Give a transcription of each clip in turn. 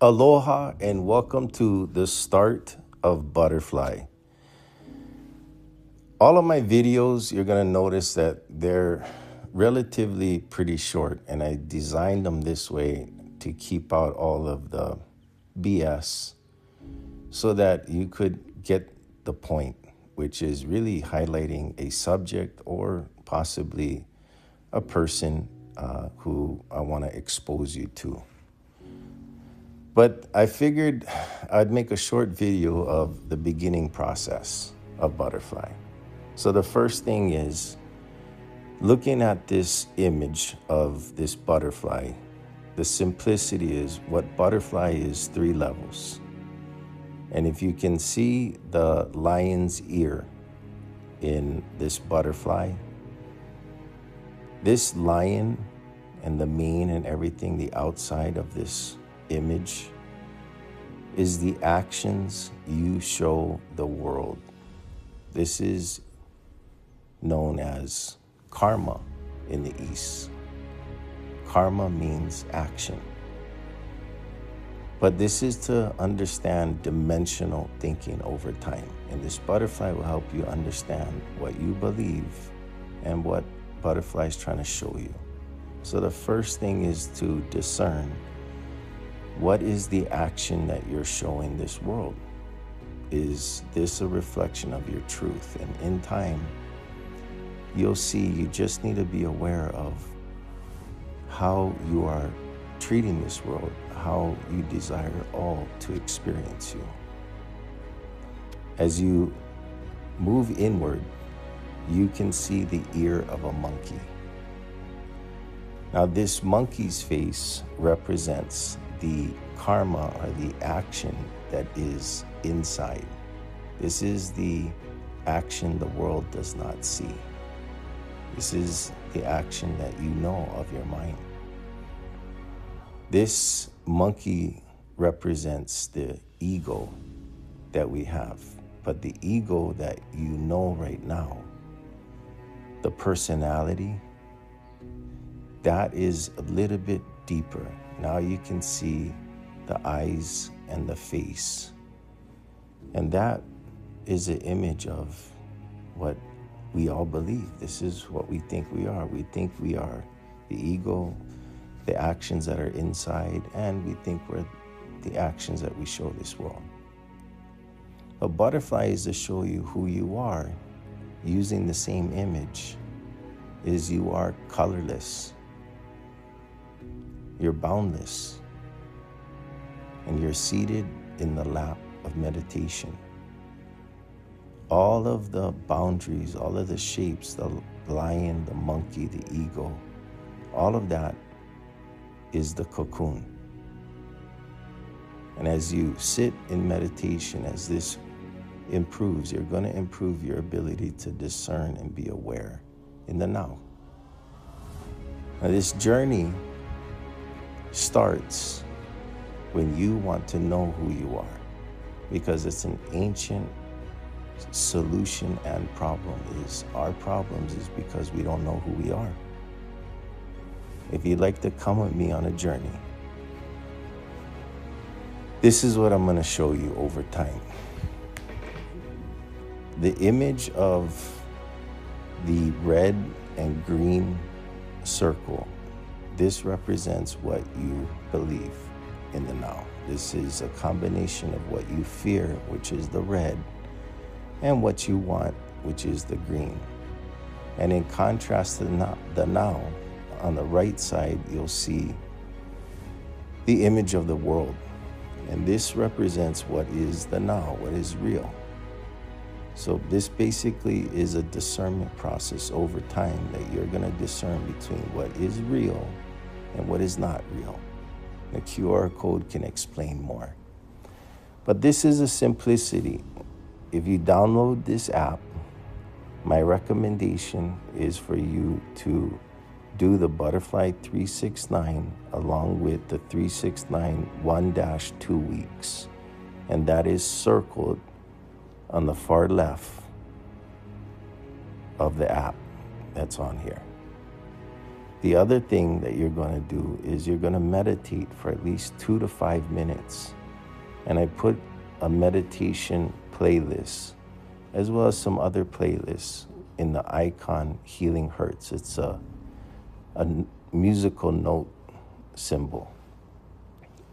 Aloha and welcome to the Start of Butterfly. All of my videos, you're going to notice that they're relatively pretty short, and I designed them this way to keep out all of the BS so that you could get the point, which is really highlighting a subject or possibly a person who I want to expose you to. But I figured I'd make a short video of the beginning process of butterfly. So the first thing is looking at this image of this butterfly. The simplicity is what butterfly is 3 levels. And if you can see the lion's ear in this butterfly, this lion and the mane and everything, the outside of this image is the actions you show the world. This is known as karma in the East. Karma means action. But this is to understand dimensional thinking over time. And this butterfly will help you understand what you believe and what butterfly is trying to show you. So the first thing is to discern what is the action that you're showing this world. Is this a reflection of your truth? And in time, you'll see you just need to be aware of how you are treating this world, how you desire all to experience you. As you move inward, you can see the ear of a monkey. Now, this monkey's face represents the karma or the action that is inside. This is the action the world does not see. This is the action that you know of your mind. This monkey represents the ego that we have, but the ego that you know right now, the personality, that is a little bit deeper. Now you can see the eyes and the face. And that is an image of what we all believe. This is what we think we are. We think we are the ego, the actions that are inside, and we think we're the actions that we show this world. A butterfly is to show you who you are using the same image. Is you are colorless. You're boundless. And you're seated in the lap of meditation. All of the boundaries, all of the shapes, the lion, the monkey, the ego, all of that is the cocoon. And as you sit in meditation, as this improves, you're going to improve your ability to discern and be aware in the now. Now, this journey starts when you want to know who you are, because it's an ancient solution and problem. Is our problems is because we don't know who we are. If you'd like to come with me on a journey, this is what I'm going to show you over time. The image of the red and green circle, this represents what you believe in the now. This is a combination of what you fear, which is the red, and what you want, which is the green. And in contrast to the now, on the right side, you'll see the image of the world. And this represents what is the now, what is real. So this basically is a discernment process over time that you're going to discern between what is real and what is not real. The QR code can explain more. But this is a simplicity. If you download this app, my recommendation is for you to do the Butterfly 369 along with the 369 1-2 weeks. And that is circled on the far left of the app that's on here. The other thing that you're going to do is you're going to meditate for at least 2 to 5 minutes. And I put a meditation playlist as well as some other playlists in the icon Healing Hurts. It's a musical note symbol.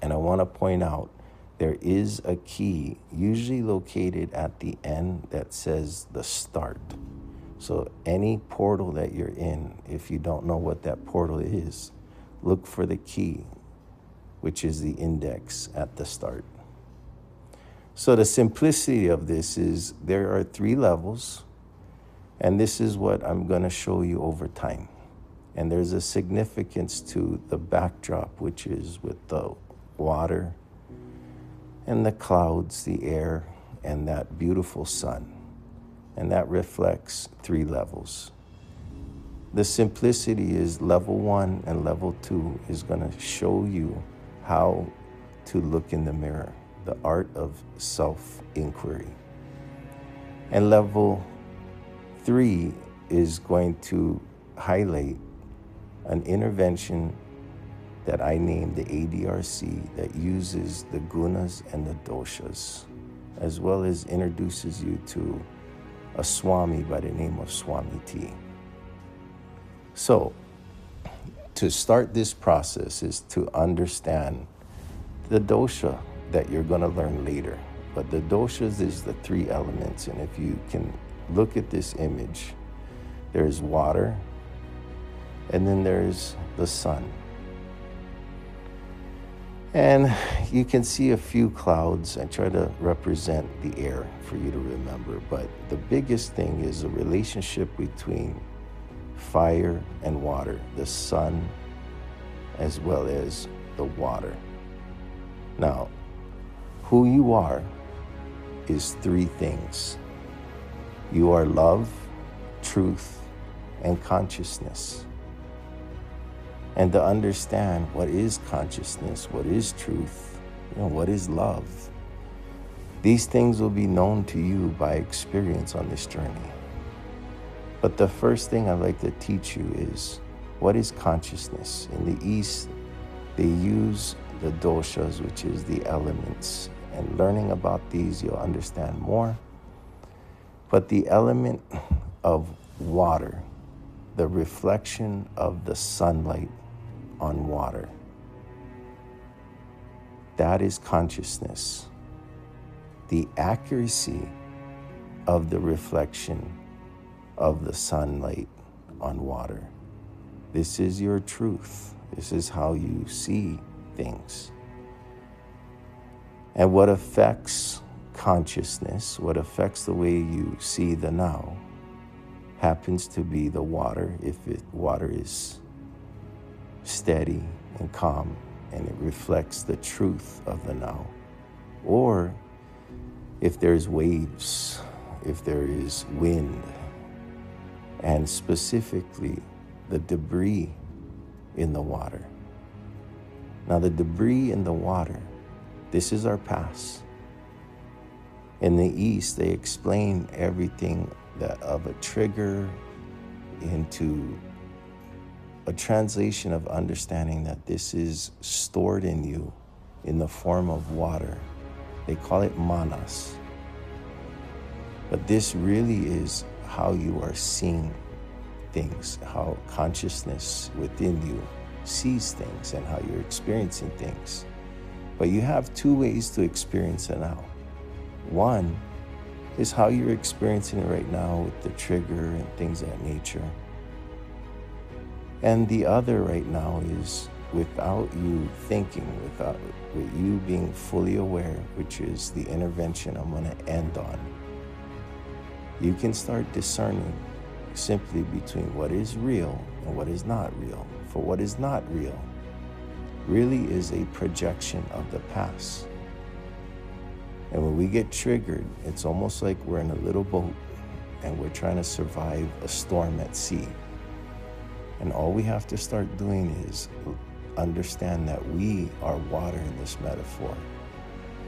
And I want to point out there is a key usually located at the end that says the start. So any portal that you're in, if you don't know what that portal is, look for the key, which is the index at the start. So the simplicity of this is there are 3 levels, and this is what I'm going to show you over time. And there's a significance to the backdrop, which is with the water and the clouds, the air, and that beautiful sun. And that reflects 3 levels. The simplicity is level 1 and level 2 is going to show you how to look in the mirror, the art of self-inquiry. And level 3 is going to highlight an intervention that I named the ADRC that uses the gunas and the doshas, as well as introduces you to a Swami by the name of Swami T. So, to start this process is to understand the dosha that you're going to learn later. But the doshas is the 3 elements, and if you can look at this image, there's water, and then there's the sun. And you can see a few clouds. I try to represent the air for you to remember. But the biggest thing is a relationship between fire and water, the sun as well as the water. Now, who you are is 3 things. You are love, truth, and consciousness. And to understand what is consciousness, what is truth, what is love, these things will be known to you by experience on this journey. But the first thing I'd like to teach you is what is consciousness. In the East, they use the doshas, which is the elements. And learning about these, you'll understand more. But the element of water, the reflection of the sunlight on water, that is consciousness. The accuracy of the reflection of the sunlight on water. This is your truth. This is how you see things. And what affects consciousness, what affects the way you see the now, happens to be the water. If water is steady and calm and it reflects the truth of the now. Or if there's waves, if there is wind, and specifically the debris in the water. Now the debris in the water, this is our past. In the East, they explain everything that of a trigger into a translation of understanding that this is stored in you in the form of water. They call it manas. But this really is how you are seeing things, how consciousness within you sees things and how you're experiencing things. But you have 2 ways to experience it now. One is how you're experiencing it right now with the trigger and things of that nature. And the other right now is without you thinking, with you being fully aware, which is the intervention I'm going to end on. You can start discerning simply between what is real and what is not real. For what is not real really is a projection of the past. And when we get triggered, it's almost like we're in a little boat and we're trying to survive a storm at sea. And all we have to start doing is understand that we are water in this metaphor.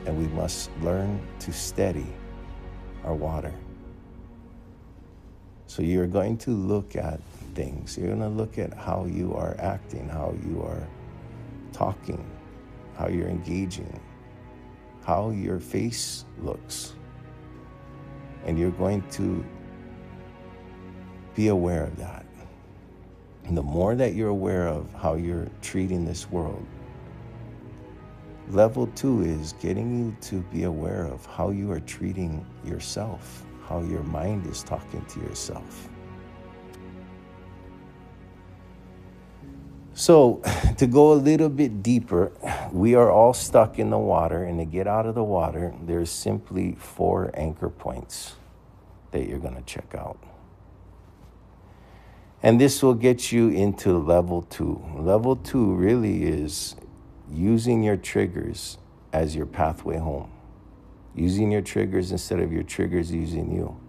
And we must learn to steady our water. So you're going to look at things. You're going to look at how you are acting, how you are talking, how you're engaging, how your face looks. And you're going to be aware of that. And the more that you're aware of how you're treating this world, level 2 is getting you to be aware of how you are treating yourself, how your mind is talking to yourself. So, to go a little bit deeper, we are all stuck in the water, and to get out of the water, there's simply 4 anchor points that you're going to check out. And this will get you into level 2. Level 2 really is using your triggers as your pathway home. Using your triggers instead of your triggers using you.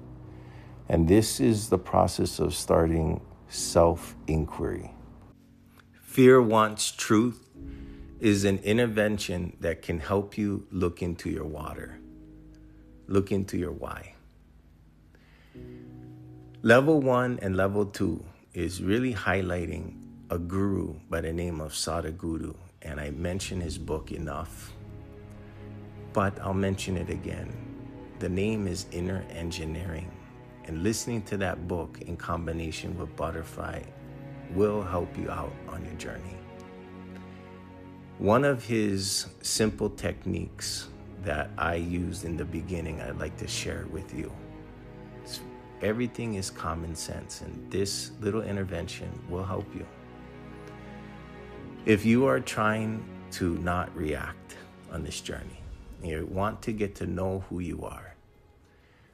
And this is the process of starting self-inquiry. Fear Wants Truth is an intervention that can help you look into your water. Look into your why. Level 1 and level 2 is really highlighting a guru by the name of Sadhguru. And I mentioned his book enough, but I'll mention it again. The name is Inner Engineering. And listening to that book in combination with Butorfly will help you out on your journey. One of his simple techniques that I used in the beginning, I'd like to share with you. Everything is common sense, and this little intervention will help you. If you are trying to not react on this journey, and you want to get to know who you are,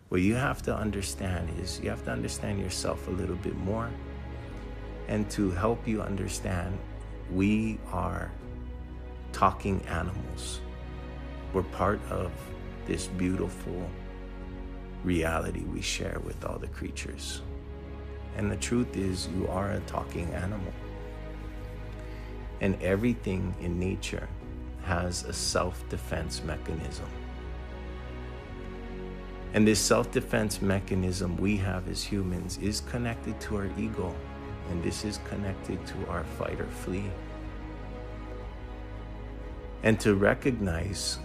what you have to understand is you have to understand yourself a little bit more. And to help you understand, we are talking animals. We're part of this beautiful reality we share with all the creatures. And the truth is, you are a talking animal. And everything in nature has a self-defense mechanism. And this self-defense mechanism we have as humans is connected to our ego. And this is connected to our fight or flee. And to recognize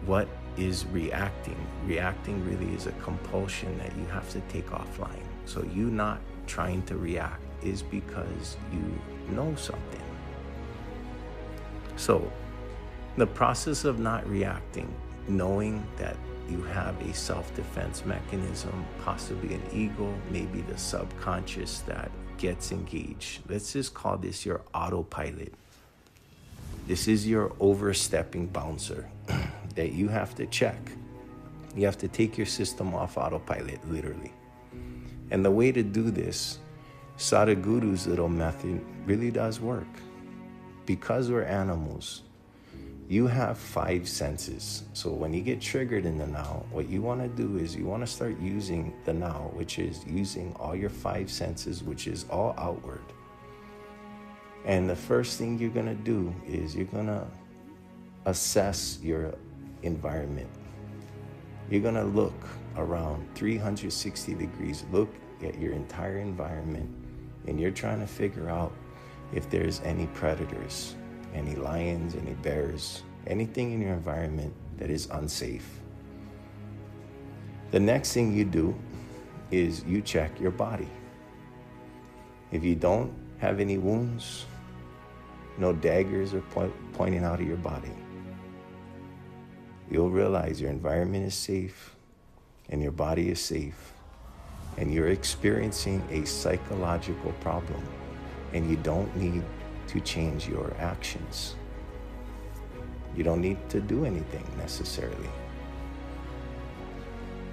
what is reacting. Reacting really is a compulsion that you have to take offline. So you not trying to react is because you know something. So the process of not reacting, knowing that you have a self-defense mechanism, possibly an ego, maybe the subconscious that gets engaged. Let's just call this your autopilot. This is your overstepping bouncer that you have to check. You have to take your system off autopilot, literally. And the way to do this, Sadhguru's little method really does work. Because we're animals, you have 5 senses. So when you get triggered in the now, what you want to do is you want to start using the now, which is using all your 5 senses, which is all outward. And the first thing you're going to do is you're going to assess your environment. You're going to look around 360 degrees, look at your entire environment, and you're trying to figure out if there's any predators, any lions, any bears, anything in your environment that is unsafe. The next thing you do is you check your body. If you don't have any wounds, no daggers are pointing out of your body, you'll realize your environment is safe and your body is safe, and you're experiencing a psychological problem, and you don't need to change your actions. You don't need to do anything necessarily.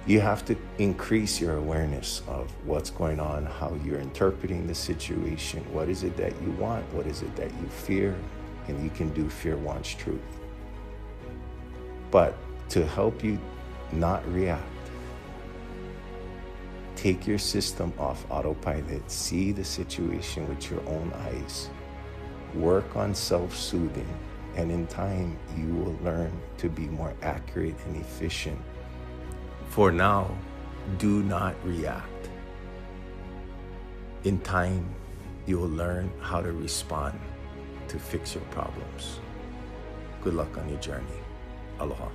You have to increase your awareness of what's going on, how you're interpreting the situation. What is it that you want? What is it that you fear? And you can do Fear Wants Truth. But to help you not react, take your system off autopilot, see the situation with your own eyes, work on self-soothing, and in time you will learn to be more accurate and efficient. For now, do not react. In time, You will learn how to respond to fix your problems. Good luck on your journey. Aloha.